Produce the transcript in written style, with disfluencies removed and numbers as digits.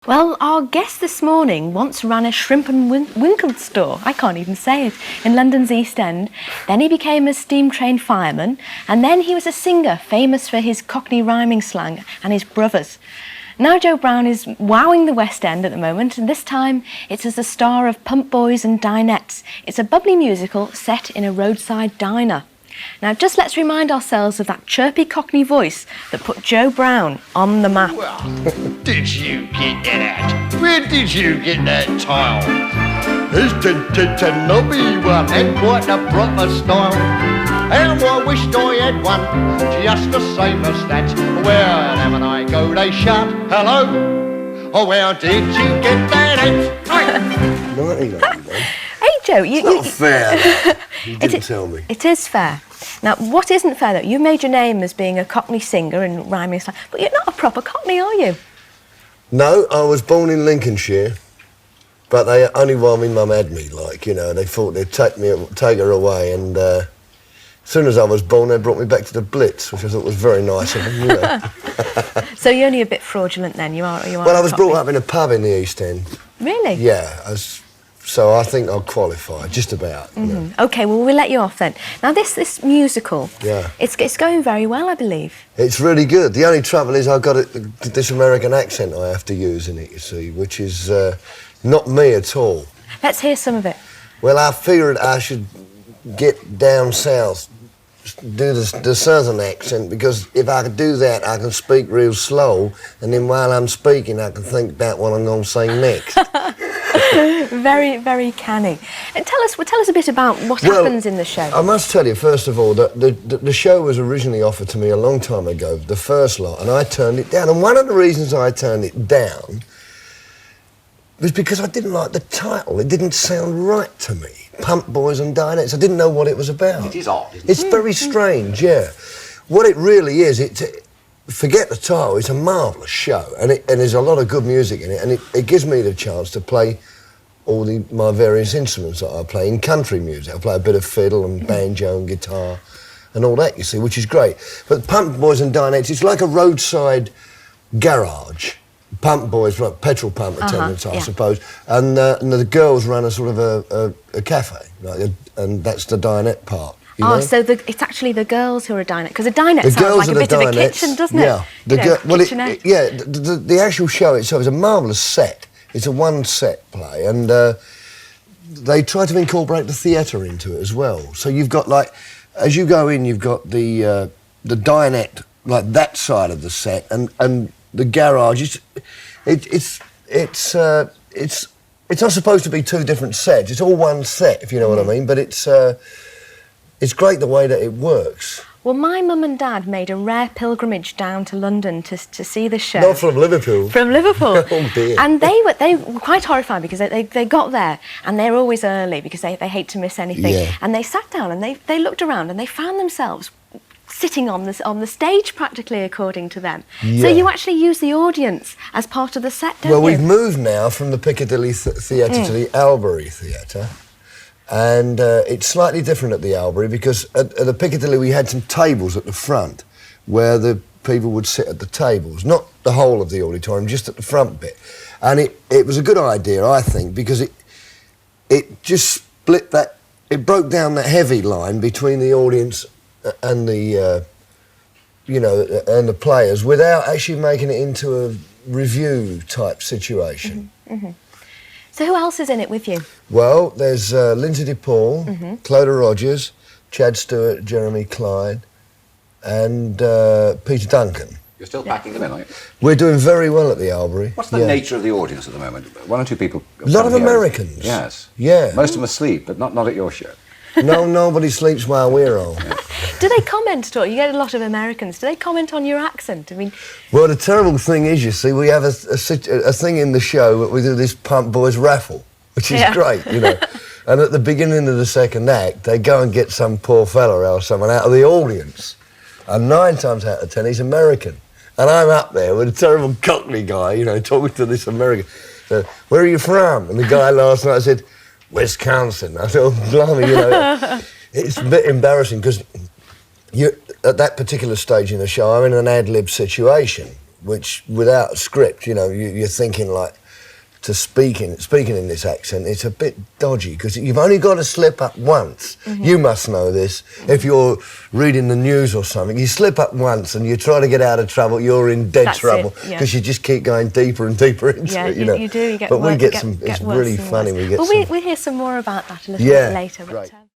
Well, our guest this morning once ran a shrimp and winkle store, I can't even say it, in London's East End. Then he became a steam-trained fireman, and then he was a singer, famous for his Cockney rhyming slang and his brothers. Now Joe Brown is wowing the West End at the moment, and this time it's as the star of Pump Boys and Dinettes. It's a bubbly musical set in a roadside diner. Now, just let's remind ourselves of that chirpy Cockney voice that put Joe Brown on the map. Well, did you get that? Where did you get that tile? It's the nobby one and quite a proper style. And I wished I had one, just the same as that. Wherever I go, they shout, hello. Oh, where did you get that at? 99. Hey, Joe, you... Not fair. You didn't tell me. It is fair. Now, what isn't fair, though, you made your name as being a Cockney singer and rhyming slang, but you're not a proper Cockney, are you? No, I was born in Lincolnshire, but they only while my mum had me, like, you know, they thought they'd take her away, and as soon as I was born, they brought me back to the Blitz, which I thought was very nice of them, you know. So you're only a bit fraudulent then, you are Well, I was Cockney. brought up in a pub in the East End. Really? Yeah, so I think I'll qualify, just about. You know. OK, well, we'll let you off then. Now, this musical, Yeah. it's going very well, I believe. It's really good. The only trouble is I've got this American accent I have to use in it, you see, which is not me at all. Let's hear some of it. Well, I figured I should get down south, do the southern accent, because if I could do that, I can speak real slow, and then while I'm speaking, I can think about what I'm going to say next. Very, very canny. And tell us a bit about what happens in the show. I must tell you, first of all, that the show was originally offered to me a long time ago, the first lot, and I turned it down. And one of the reasons I turned it down was because I didn't like the title. It didn't sound right to me. Pump Boys and Dinettes. I didn't know what it was about. It is odd, isn't it? It's very strange, yeah. What it really is, forget the title, it's a marvellous show, and there's a lot of good music in it, and it gives me the chance to play all my various instruments that I play in country music. I play a bit of fiddle and banjo and guitar and all that, you see, which is great. But Pump Boys and Dinettes, it's like a roadside garage. Pump Boys, like petrol pump attendants, I suppose, and the girls run a sort of a cafe, and that's the dinette part. You know? So it's actually the girls who are a dinette, because a dinette sounds like a bit of a kitchen, doesn't it? Yeah, the actual show itself is a marvellous set. It's a one-set play, and they try to incorporate the theatre into it as well. So you've got, like, as you go in, you've got the dinette, like that side of the set, and the garage. It's not supposed to be two different sets. It's all one set, if you know what I mean. But it's great the way that it works. Well, my mum and dad made a rare pilgrimage down to London to see the show. Not from Liverpool. From Liverpool. Oh dear. And they were quite horrified because they got there and they're always early because they hate to miss anything. Yeah. And they sat down and they looked around and they found themselves sitting on the stage practically, according to them. Yeah. So you actually use the audience as part of the set, don't Well, you? we've moved now from the Piccadilly Theatre to the Albury Theatre. And it's slightly different at the Albury because at the Piccadilly we had some tables at the front where the people would sit at the tables, not the whole of the auditorium, just at the front bit. And it was a good idea, I think, because it just split that, it broke down that heavy line between the audience and the, and the players without actually making it into a review type situation. So who else is in it with you? Well, there's Lindsay DePaul, Clodagh Rogers, Chad Stewart, Jeremy Clyde, and Peter Duncan. You're still packing them in, aren't you? We're doing very well at the Albury. What's the nature of the audience at the moment? One or two people? A lot of Americans. Yes. Yeah. Most of them asleep, but not at your show. No, nobody sleeps while we're on. Do they comment at all? You get a lot of Americans. Do they comment on your accent? I mean... Well, the terrible thing is, you see, we have a thing in the show that we do this Pump Boys raffle, which is great, you know. And at the beginning of the second act, they go and get some poor fella or someone out of the audience. And 9 times out of 10, he's American. And I'm up there with a terrible Cockney guy, you know, talking to this American. So, where are you from? And the guy last night said, Wisconsin. I thought, blimey, you know, it's a bit embarrassing because at that particular stage in the show, I'm in an ad-lib situation which without script, you know, you're thinking like, to speaking in this accent, it's a bit dodgy because you've only got to slip up once. You must know this. If you're reading the news or something, you slip up once and you try to get out of trouble, you're in dead trouble because you just keep going deeper and deeper into it. You know, you do. You get but worse, we get some. It's really funny. We get. Well, some, we'll hear some more about that a little bit later. Right. But,